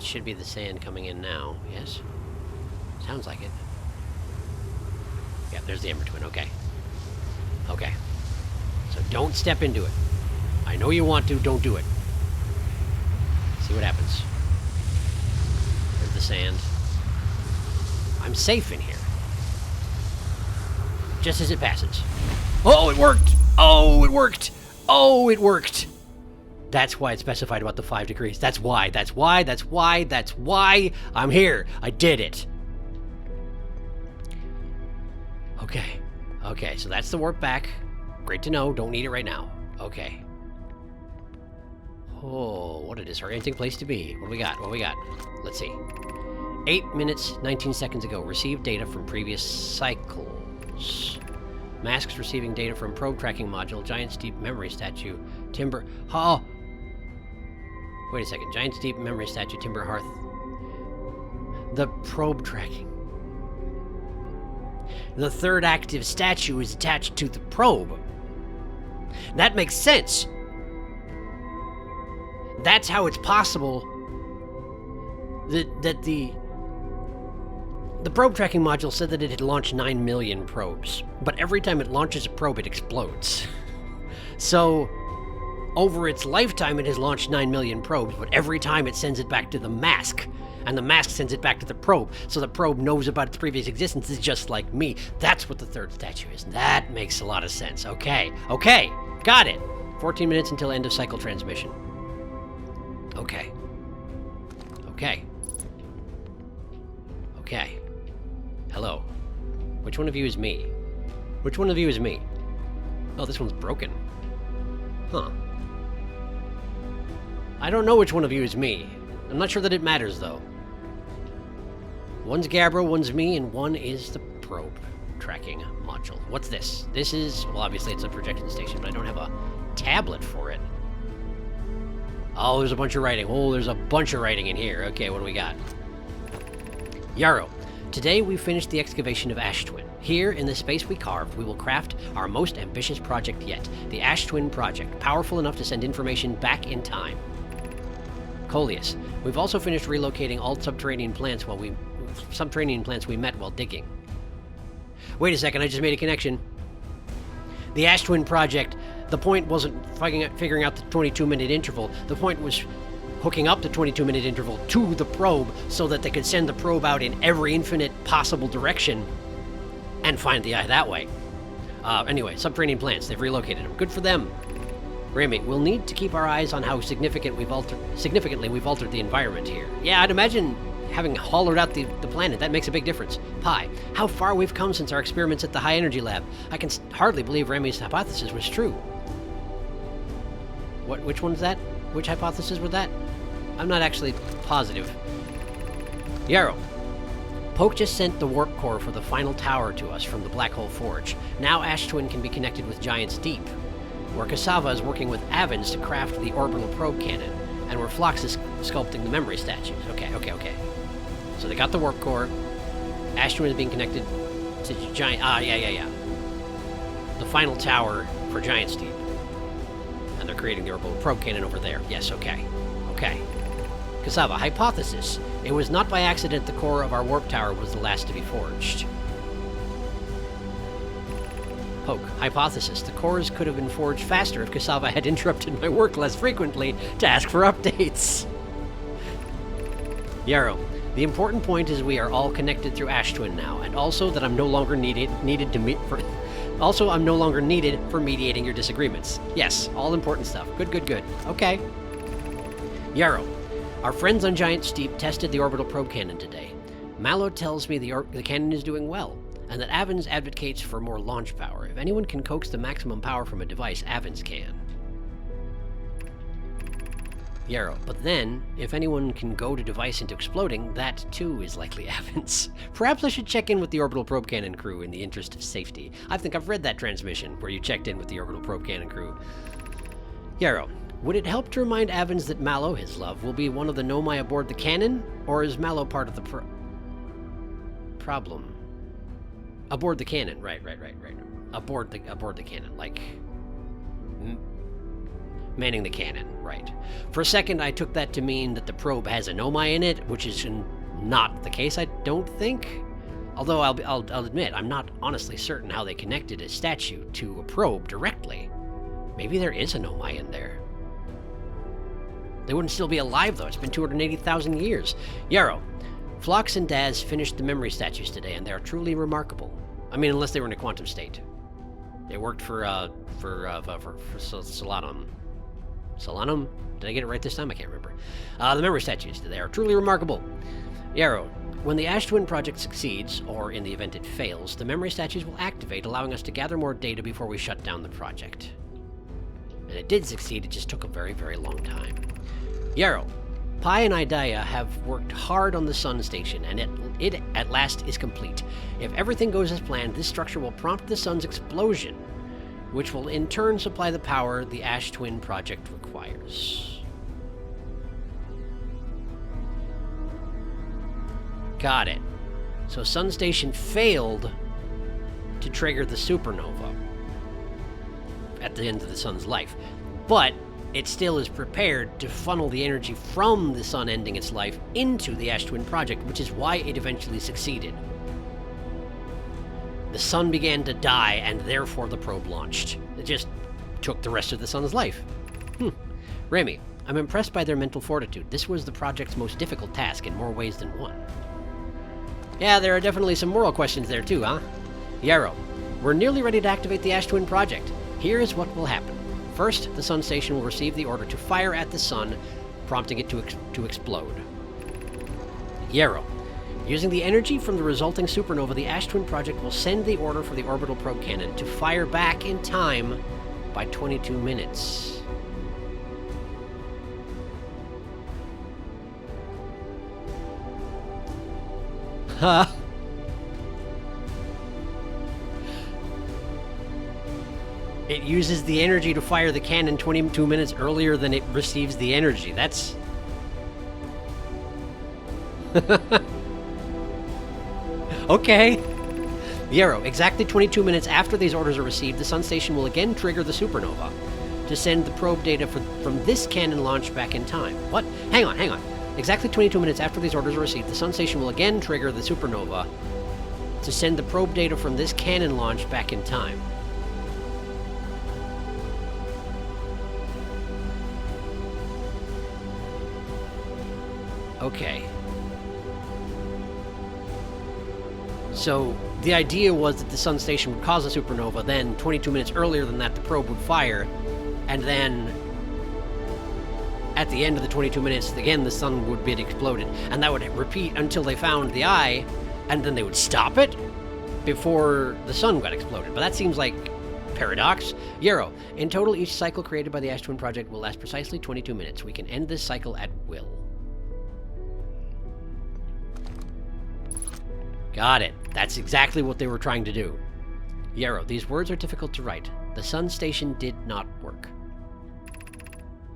Should be the sand coming in now, yes? Sounds like it. Yeah, there's the Ember Twin. Okay. Okay. So don't step into it. I know you want to. Don't do it. See what happens. There's the sand. I'm safe in here. Just as it passes. Oh, it worked! Oh, it worked! Oh, it worked! That's why it's specified about the 5 degrees. That's why. That's why. That's why. That's why I'm here. I did it. Okay. Okay, so that's the warp back. Great to know. Don't need it right now. Okay. Oh, what a disorienting place to be. What do we got? What do we got? Let's see. 8 minutes, 19 seconds ago. Received data from previous cycles. Masks receiving data from probe tracking module. Giant's deep memory statue. Timber... Oh! Wait a second. Giant's deep memory statue. Timber hearth. The probe tracking. The third active statue is attached to the probe. That makes sense. That's how it's possible that the probe tracking module said that it had launched 9 million probes, but every time it launches a probe, it explodes. So, over its lifetime, it has launched 9 million probes, but every time it sends it back to the mask, and the mask sends it back to the probe, so the probe knows about its previous existence. It's just like me. That's what the third statue is. That makes a lot of sense. Okay. Okay. Got it. 14 minutes until end of cycle transmission. Okay. Okay. Okay. Hello. Which one of you is me? Which one of you is me? Oh, this one's broken. Huh. I don't know which one of you is me. I'm not sure that it matters, though. One's Gabbro, one's me, and one is the probe tracking module. What's this? This is... Well, obviously it's a projection station, but I don't have a tablet for it. Oh, there's a bunch of writing. Oh, there's a bunch of writing in here. Okay, what do we got? Yarrow. Today we finished the excavation of Ash Twin. Here, in the space we carved, we will craft our most ambitious project yet. The Ash Twin Project, powerful enough to send information back in time. Coleus. We've also finished relocating all subterranean plants we met while digging. Wait a second, I just made a connection. The Ash Twin Project, the point wasn't figuring out the 22-minute interval. The point was hooking up the 22-minute interval to the probe so that they could send the probe out in every infinite possible direction and find the eye that way. Anyway, subterranean plants, they've relocated them. Good for them. Remy, we'll need to keep our eyes on how significantly we've altered the environment here. Yeah, I'd imagine having hollowed out the planet, that makes a big difference. Pi, how far we've come since our experiments at the high energy lab. I can hardly believe Remy's hypothesis was true. Which one's that? Which hypothesis was that? I'm not actually positive. Yarrow. Poke just sent the warp core for the final tower to us from the Black Hole Forge. Now Ash Twin can be connected with Giant's Deep, where Cassava is working with Avens to craft the orbital probe cannon, and where Phlox is sculpting the memory statues. Okay. So they got the warp core. Ash Twin is being connected to Giant... yeah. The final tower for Giant's Deep. And they're creating the orbital probe cannon over there. Yes, okay. Cassava, hypothesis. It was not by accident the core of our warp tower was the last to be forged. Poke, hypothesis. The cores could have been forged faster if Cassava had interrupted my work less frequently to ask for updates. Yarrow, the important point is we are all connected through Ash Twin now, and also that I'm no longer needed for mediating your disagreements. Yes, all important stuff. Good. Okay. Yarrow, our friends on Giant Steep tested the orbital probe cannon today. MacLeod tells me the cannon is doing well, and that Avens advocates for more launch power. If anyone can coax the maximum power from a device, Avens can. Yarrow, but then, if anyone can goad a device into exploding, that too is likely Avens. Perhaps I should check in with the orbital probe cannon crew in the interest of safety. I think I've read that transmission where you checked in with the orbital probe cannon crew. Yarrow, would it help to remind Avens that Mallow, his love, will be one of the Nomai aboard the cannon? Or is Mallow part of the problem? Aboard the cannon, right. Aboard the cannon, like... manning the cannon, right. For a second, I took that to mean that the probe has a Nomai in it, which is not the case, I don't think. Although I'll admit, I'm not honestly certain how they connected a statue to a probe directly. Maybe there is a Nomai in there. They wouldn't still be alive, though. It's been 280,000 years. Yarrow, Phlox and Daz finished the memory statues today, and they are truly remarkable. I mean, unless they were in a quantum state. They worked for Solanum. Solanum? Did I get it right this time? I can't remember. The memory statues. They are truly remarkable. Yarrow, when the Ash Twin project succeeds, or in the event it fails, the memory statues will activate, allowing us to gather more data before we shut down the project. And it did succeed, it just took a very, very long time. Yarrow, Pi and Idea have worked hard on the Sun Station, and it at last is complete. If everything goes as planned, this structure will prompt the Sun's explosion, which will in turn supply the power the Ash Twin project requires. Got it. So Sun Station failed to trigger the supernova at the end of the Sun's life, but it still is prepared to funnel the energy from the Sun ending its life into the Ash Twin project, which is why it eventually succeeded. The Sun began to die, and therefore the probe launched. It just took the rest of the Sun's life. Remy, I'm impressed by their mental fortitude. This was the project's most difficult task in more ways than one. Yeah, there are definitely some moral questions there too, huh? Yarrow, we're nearly ready to activate the Ash Twin project. Here is what will happen. First, the Sun Station will receive the order to fire at the Sun, prompting it to explode. Yarrow, using the energy from the resulting supernova, the Ash Twin project will send the order for the orbital probe cannon to fire back in time by 22 minutes. Huh? It uses the energy to fire the cannon 22 minutes earlier than it receives the energy. That's... Okay. Yarrow, exactly 22 minutes after these orders are received, the Sun Station will again trigger the supernova to send the probe data from this cannon launch back in time. What? Hang on. Exactly 22 minutes after these orders are received, the Sun Station will again trigger the supernova to send the probe data from this cannon launch back in time. Okay. So, the idea was that the Sun Station would cause a supernova, then 22 minutes earlier than that the probe would fire, and then at the end of the 22 minutes, again the Sun would be exploded, and that would repeat until they found the eye, and then they would stop it before the Sun got exploded. But that seems like paradox. Yarrow, in total, each cycle created by the Ash Twin project will last precisely 22 minutes. We can end this cycle at will. Got it. That's exactly what they were trying to do. Yarrow, these words are difficult to write. The Sun Station did not work.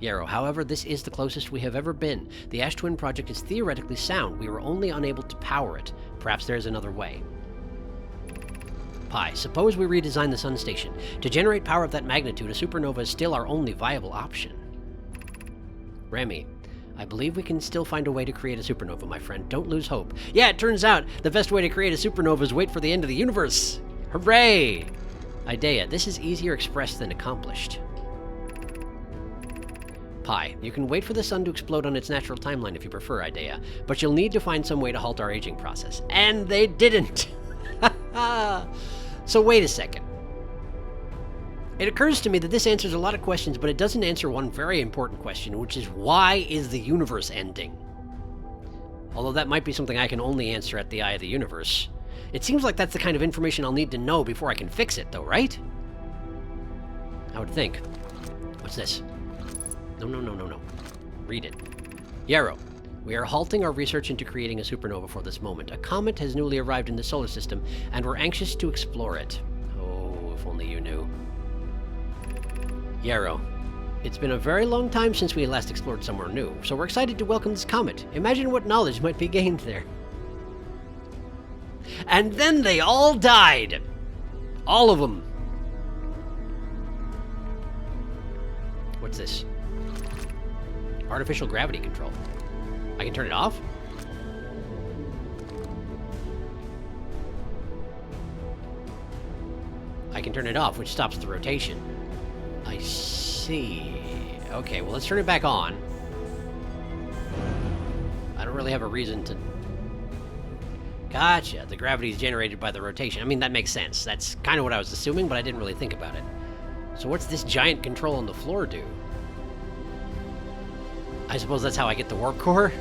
Yarrow, however, this is the closest we have ever been. The Ash Twin project is theoretically sound. We were only unable to power it. Perhaps there is another way. Pi, suppose we redesign the Sun Station. To generate power of that magnitude, a supernova is still our only viable option. Remy, I believe we can still find a way to create a supernova, my friend. Don't lose hope. Yeah, it turns out the best way to create a supernova is wait for the end of the universe. Hooray! Idea, this is easier expressed than accomplished. Pi, you can wait for the Sun to explode on its natural timeline if you prefer, Idea, but you'll need to find some way to halt our aging process. And they didn't! So wait a second. It occurs to me that this answers a lot of questions, but it doesn't answer one very important question, which is why is the universe ending? Although that might be something I can only answer at the eye of the universe. It seems like that's the kind of information I'll need to know before I can fix it, though, right? I would think. What's this? No. Read it. Yarrow, we are halting our research into creating a supernova for this moment. A comet has newly arrived in the solar system, and we're anxious to explore it. Oh, if only you knew. Yarrow, it's been a very long time since we last explored somewhere new, so we're excited to welcome this comet. Imagine what knowledge might be gained there. And then they all died! All of them! What's this? Artificial gravity control. I can turn it off? I can turn it off, which stops the rotation. I see. Okay, well, let's turn it back on. I don't really have a reason to... Gotcha. The gravity is generated by the rotation. I mean, that makes sense. That's kind of what I was assuming, but I didn't really think about it. So what's this giant control on the floor do? I suppose that's how I get the warp core?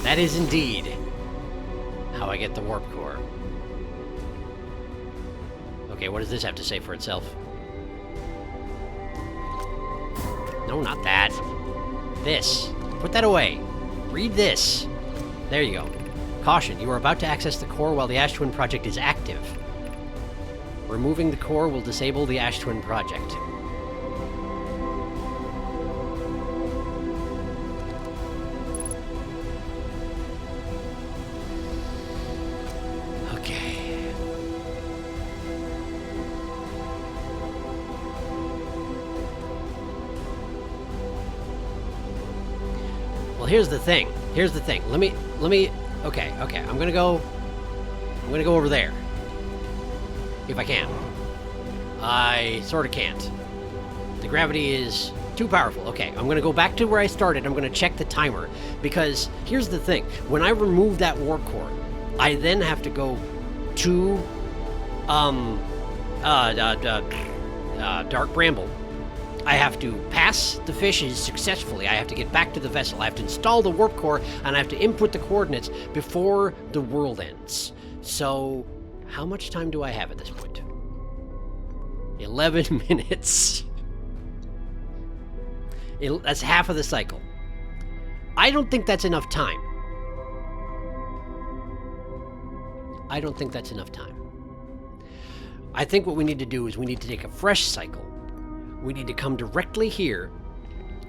That is indeed how I get the warp core. Okay, what does this have to say for itself? No, not that. This. Put that away. Read this. There you go. Caution, you are about to access the core while the Ash Twin project is active. Removing the core will disable the Ash Twin project. Here's the thing. Let me, okay. I'm gonna go over there. If I can. I sort of can't. The gravity is too powerful. Okay, I'm gonna go back to where I started. I'm gonna check the timer. Because here's the thing. When I remove that warp core, I then have to go to, Dark Bramble. I have to pass the fishes successfully. I have to get back to the vessel. I have to install the warp core, and I have to input the coordinates before the world ends. So, how much time do I have at this point? 11 minutes. That's half of the cycle. I don't think that's enough time. I don't think that's enough time. I think what we need to do is we need to take a fresh cycle. We need to come directly here.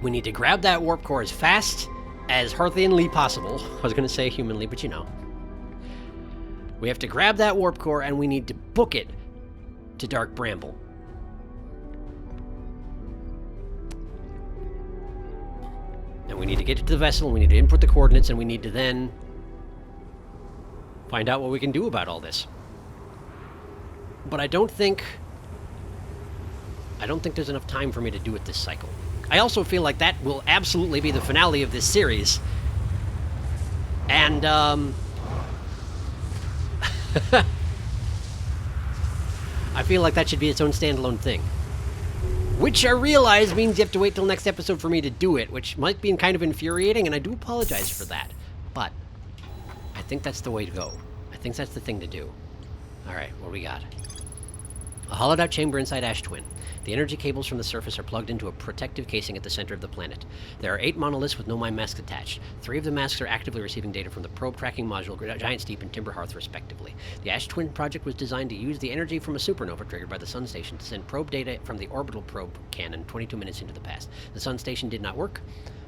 We need to grab that warp core as fast as Hearthianly possible. I was going to say humanly, but you know. We have to grab that warp core and we need to book it to Dark Bramble. And we need to get it to the vessel, and we need to input the coordinates, and we need to then find out what we can do about all this. But I don't think there's enough time for me to do it this cycle. I also feel like that will absolutely be the finale of this series. And, I feel like that should be its own standalone thing. Which I realize means you have to wait till next episode for me to do it, which might be kind of infuriating, and I do apologize for that. But I think that's the way to go. I think that's the thing to do. Alright, what do we got? A hollowed-out chamber inside Ash Twin. The energy cables from the surface are plugged into a protective casing at the center of the planet. There are 8 monoliths with no mine masks attached. 3 of the masks are actively receiving data from the probe tracking module, Giant Steep, and Timber Hearth, respectively. The Ash Twin project was designed to use the energy from a supernova triggered by the Sun Station to send probe data from the orbital probe cannon 22 minutes into the past. The Sun Station did not work.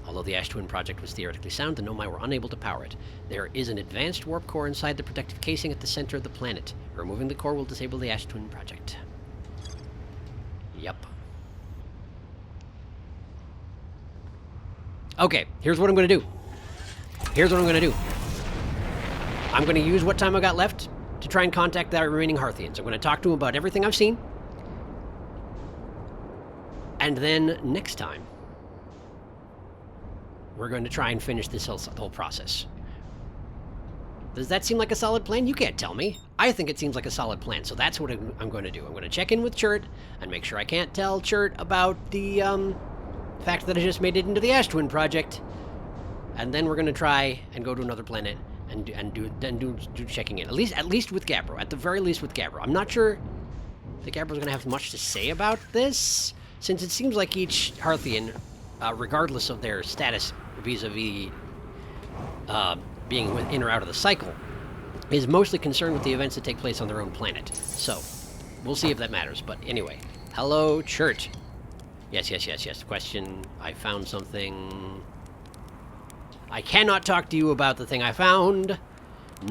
Although the Ash Twin project was theoretically sound, the Nomai were unable to power it. There is an advanced warp core inside the protective casing at the center of the planet. Removing the core will disable the Ash Twin project. Yep. Okay, here's what I'm going to do. I'm going to use what time I got left to try and contact the remaining Hearthians. I'm going to talk to them about everything I've seen. And then next time, we're going to try and finish this whole process. Does that seem like a solid plan? You can't tell me. I think it seems like a solid plan, so that's what I'm going to do. I'm going to check in with Chert and make sure I can't tell Chert about the fact that I just made it into the Ash Twin project. And then we're going to try and go to another planet and do checking in. At least with Gabbro. At the very least with Gabbro. I'm not sure that Gabbro's going to have much to say about this, since it seems like each Hearthian, regardless of their status vis-a-vis being in or out of the cycle, is mostly concerned with the events that take place on their own planet. So, we'll see if that matters. But anyway, hello, Chert. Yes. Question, I found something. I cannot talk to you about the thing I found.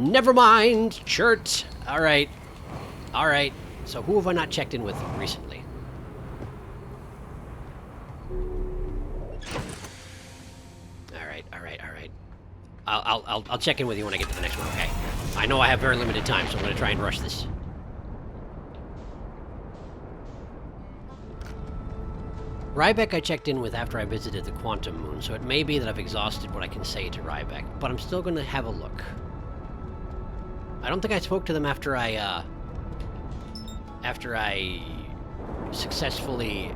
Never mind, Chert. Alright. So who have I not checked in with recently? I'll check in with you when I get to the next one, okay? I know I have very limited time, so I'm gonna try and rush this. Ryback I checked in with after I visited the Quantum Moon, so it may be that I've exhausted what I can say to Ryback, but I'm still gonna have a look. I don't think I spoke to them after I successfully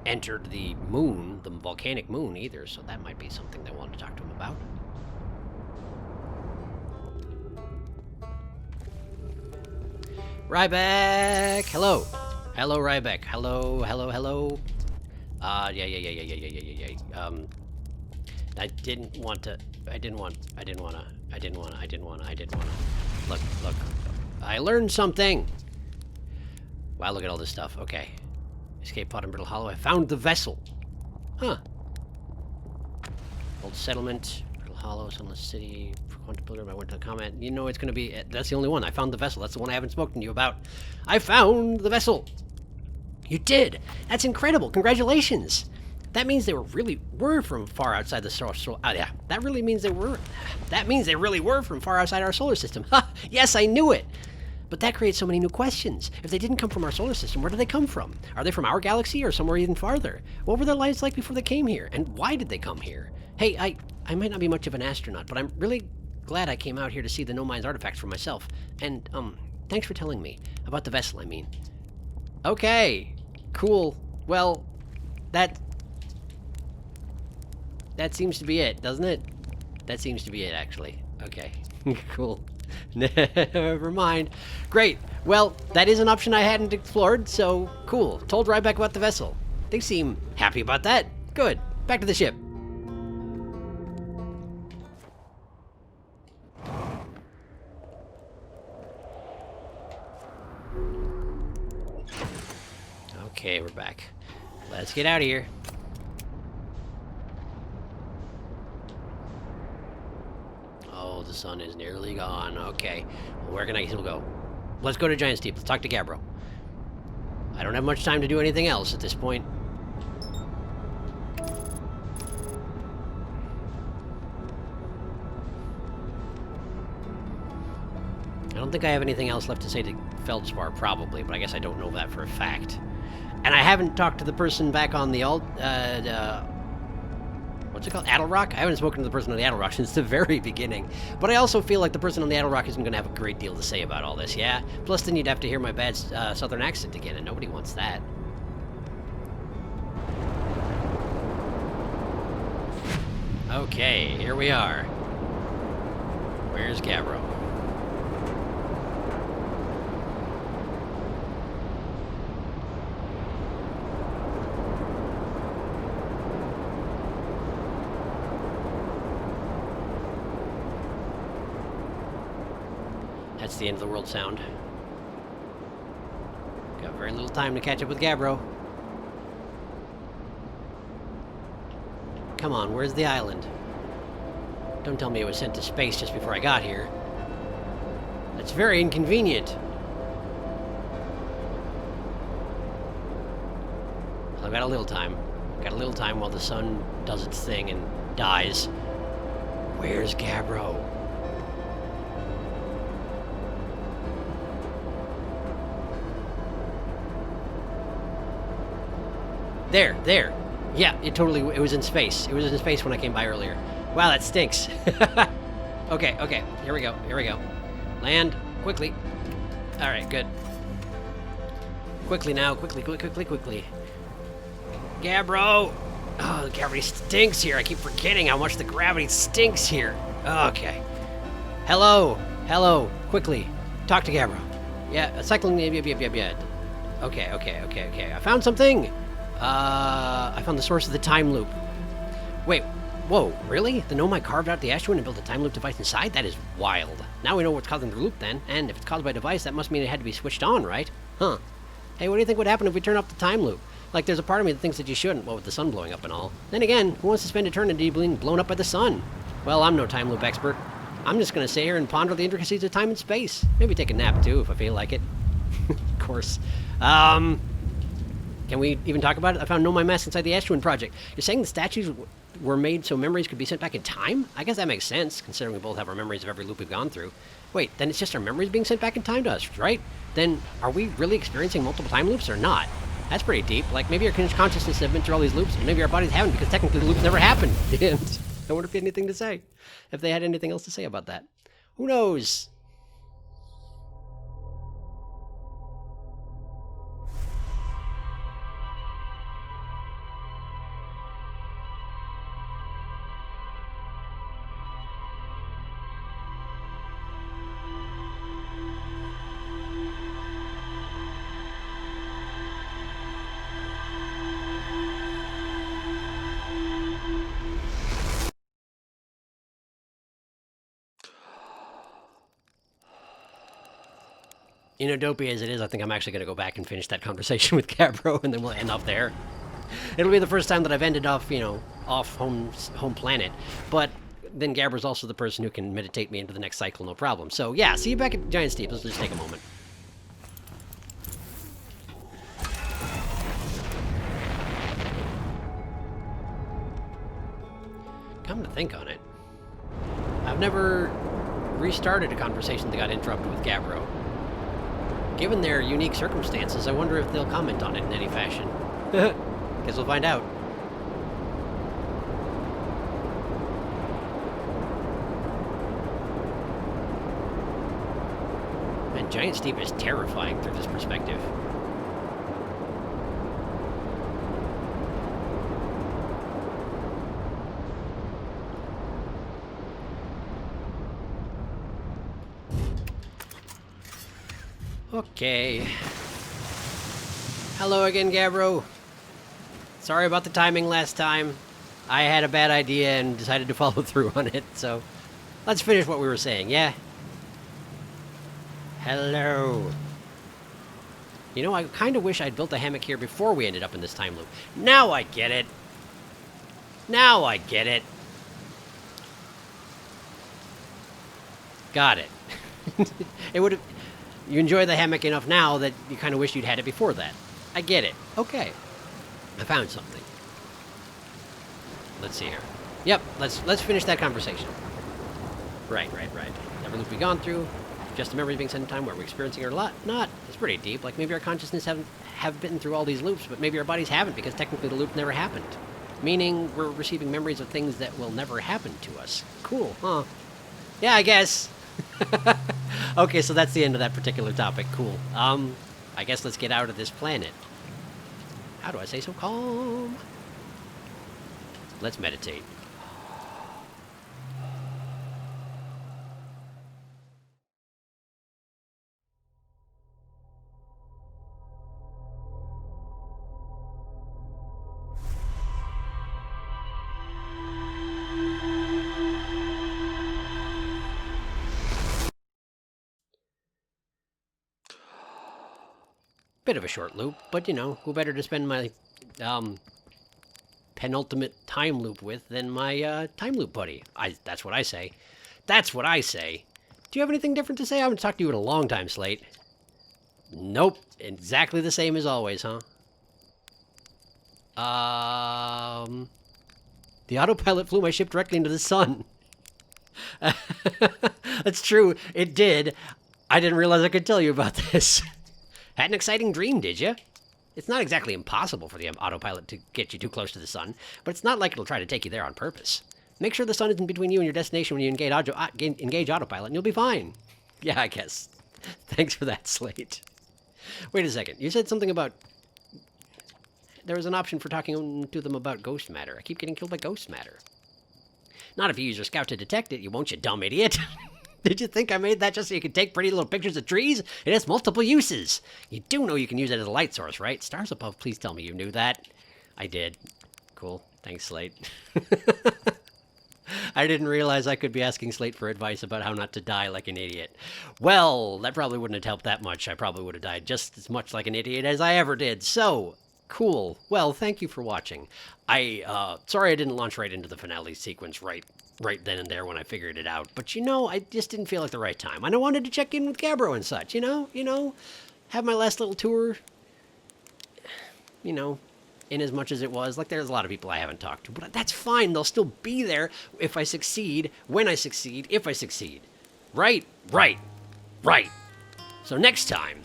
entered the moon, the volcanic moon, either, so that might be something they wanted to talk to him about. Ryback! Hello! Hello, Ryback. Hello. I didn't want to. Look. I learned something! Wow, look at all this stuff. Okay. Escape pod in Brittle Hollow. I found the vessel. Huh. Old settlement. Brittle Hollow, Sunless City. Quantum Builder. I went to the comment. You know it's going to be... That's the only one. I found the vessel. That's the one I haven't spoken to you about. I found the vessel! You did! That's incredible! Congratulations! That means they were from far outside the solar... yeah. That really means they were... That means they really were from far outside our solar system. Ha! Yes, I knew it! But that creates so many new questions. If they didn't come from our solar system, where did they come from? Are they from our galaxy or somewhere even farther? What were their lives like before they came here? And why did they come here? Hey, I might not be much of an astronaut, but I'm really glad I came out here to see the No Minds artifacts for myself. And, thanks for telling me. About the vessel, I mean. Okay. Cool. Well, that seems to be it, doesn't it? That seems to be it, actually. Okay. Cool. Never mind. Great. Well, that is an option I hadn't explored, so cool. Told Ryback about the vessel. They seem happy about that. Good. Back to the ship. Okay, we're back. Let's get out of here. Oh, the sun is nearly gone. Okay. Well, where can I still go? Let's go to Giant Steep. Let's talk to Gabbro. I don't have much time to do anything else at this point. I don't think I have anything else left to say to Feldspar, probably, but I guess I don't know that for a fact. And I haven't talked to the person back on the what's it called? Adelrock? I haven't spoken to the person on the Adelrock since the very beginning. But I also feel like the person on the Adelrock isn't going to have a great deal to say about all this, yeah? Plus, then you'd have to hear my bad southern accent again, and nobody wants that. Okay, here we are. Where's Gabbro? That's the end of the world sound. Got very little time to catch up with Gabbro. Come on, where's the island? Don't tell me it was sent to space just before I got here. That's very inconvenient. I've got a little time. Got a little time while the sun does its thing and dies. Where's Gabbro? There. Yeah, it was in space. It was in space when I came by earlier. Wow, that stinks. Okay, here we go. Land, quickly. Alright, good. Quickly now, quickly. Gabbro! Oh, the gravity stinks here. I keep forgetting how much the gravity stinks here. Okay. Hello, quickly. Talk to Gabbro. Yeah, cycling, yeah. Okay. I found something! I found the source of the time loop. Wait, whoa, really? The Nomai carved out the Ashwin and built a time loop device inside? That is wild. Now we know what's causing the loop then, and if it's caused by a device, that must mean it had to be switched on, right? Huh. Hey, what do you think would happen if we turn off the time loop? Like, there's a part of me that thinks that you shouldn't, what with the sun blowing up and all. Then again, who wants to spend eternity being blown up by the sun? Well, I'm no time loop expert. I'm just gonna sit here and ponder the intricacies of time and space. Maybe take a nap, too, if I feel like it. Of course. Can we even talk about it? I found No My Mess inside the Ashwin project. You're saying the statues were made so memories could be sent back in time? I guess that makes sense, considering we both have our memories of every loop we've gone through. Wait, then it's just our memories being sent back in time to us, right? Then are we really experiencing multiple time loops or not? That's pretty deep. Like, maybe our consciousness have been through all these loops, and maybe our bodies haven't, because technically the loops never happened. And I wonder if they had anything to say. If they had anything else to say about that. Who knows? You know, dopey as it is, I think I'm actually going to go back and finish that conversation with Gabbro, and then we'll end up there. It'll be the first time that I've ended off, you know, off home planet. But then Gabbro's also the person who can meditate me into the next cycle, no problem. So, yeah, see you back at Giant Steep. Let's just take a moment. Come to think on it, I've never restarted a conversation that got interrupted with Gabbro. Given their unique circumstances, I wonder if they'll comment on it in any fashion. Guess we'll find out. Man, Giant Steep is terrifying through this perspective. Okay. Hello again, Gabbro. Sorry about the timing last time. I had a bad idea and decided to follow through on it, so let's finish what we were saying, yeah? Hello. You know, I kind of wish I'd built a hammock here before we ended up in this time loop. Now I get it. Now I get it. Got it. It would have... You enjoy the hammock enough now that you kind of wish you'd had it before that. I get it. Okay. I found something. Let's see here. Yep, let's finish that conversation. Right. Every loop we've gone through, just the memories being sent in time, where we're experiencing it or not. It's pretty deep. Like, maybe our consciousness have been through all these loops, but maybe our bodies haven't, because technically the loop never happened. Meaning, we're receiving memories of things that will never happen to us. Cool, huh? Yeah, I guess. Okay, so that's the end of that particular topic. Cool. I guess let's get out of this planet. How do I say so calm? Let's meditate. Bit of a short loop, but you know, who better to spend my penultimate time loop with than my time loop buddy? That's what I say. That's what I say. Do you have anything different to say? I haven't talked to you in a long time, Slate. Nope. Exactly the same as always, huh? The autopilot flew my ship directly into the sun. That's true. It did. I didn't realize I could tell you about this. Had an exciting dream, did you? It's not exactly impossible for the autopilot to get you too close to the sun, but it's not like it'll try to take you there on purpose. Make sure the sun isn't between you and your destination when you engage autopilot, and you'll be fine. Yeah, I guess. Thanks for that, Slate. Wait a second. You said something about... There was an option for talking to them about ghost matter. I keep getting killed by ghost matter. Not if you use your scout to detect it, you won't, you dumb idiot. Did you think I made that just so you could take pretty little pictures of trees? It has multiple uses. You do know you can use it as a light source, right? Stars above, please tell me you knew that. I did. Cool. Thanks, Slate. I didn't realize I could be asking Slate for advice about how not to die like an idiot. Well, that probably wouldn't have helped that much. I probably would have died just as much like an idiot as I ever did. So, cool. Well, thank you for watching. Sorry I didn't launch right into the finale sequence right then and there when I figured it out. But, you know, I just didn't feel like the right time. And I wanted to check in with Gabbro and such, you know? Have my last little tour. You know, in as much as it was. Like, there's a lot of people I haven't talked to, but that's fine. They'll still be there if I succeed, when I succeed, if I succeed. Right? Right. Right. So next time,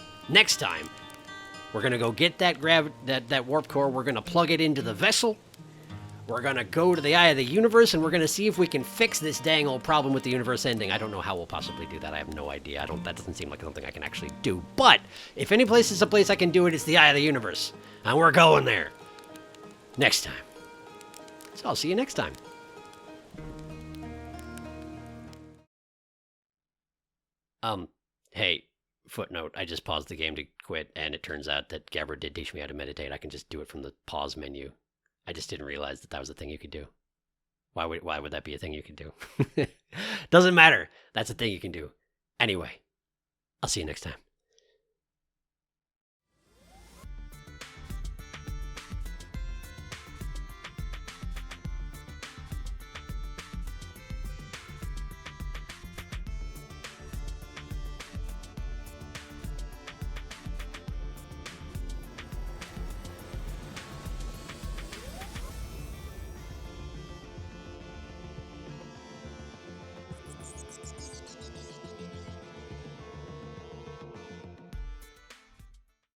we're gonna go get that warp core. We're gonna plug it into the vessel. We're gonna go to the eye of the universe, and we're gonna see if we can fix this dang old problem with the universe ending. I don't know how we'll possibly do that. I have no idea. That doesn't seem like something I can actually do. But if any place is a place I can do it, it's the eye of the universe, and we're going there next time. So I'll see you next time. Hey, footnote, I just paused the game to quit, and it turns out that Gabber did teach me how to meditate. I can just do it from the pause menu. I just didn't realize that was a thing you could do. Why would that be a thing you could do? Doesn't matter. That's a thing you can do. Anyway, I'll see you next time.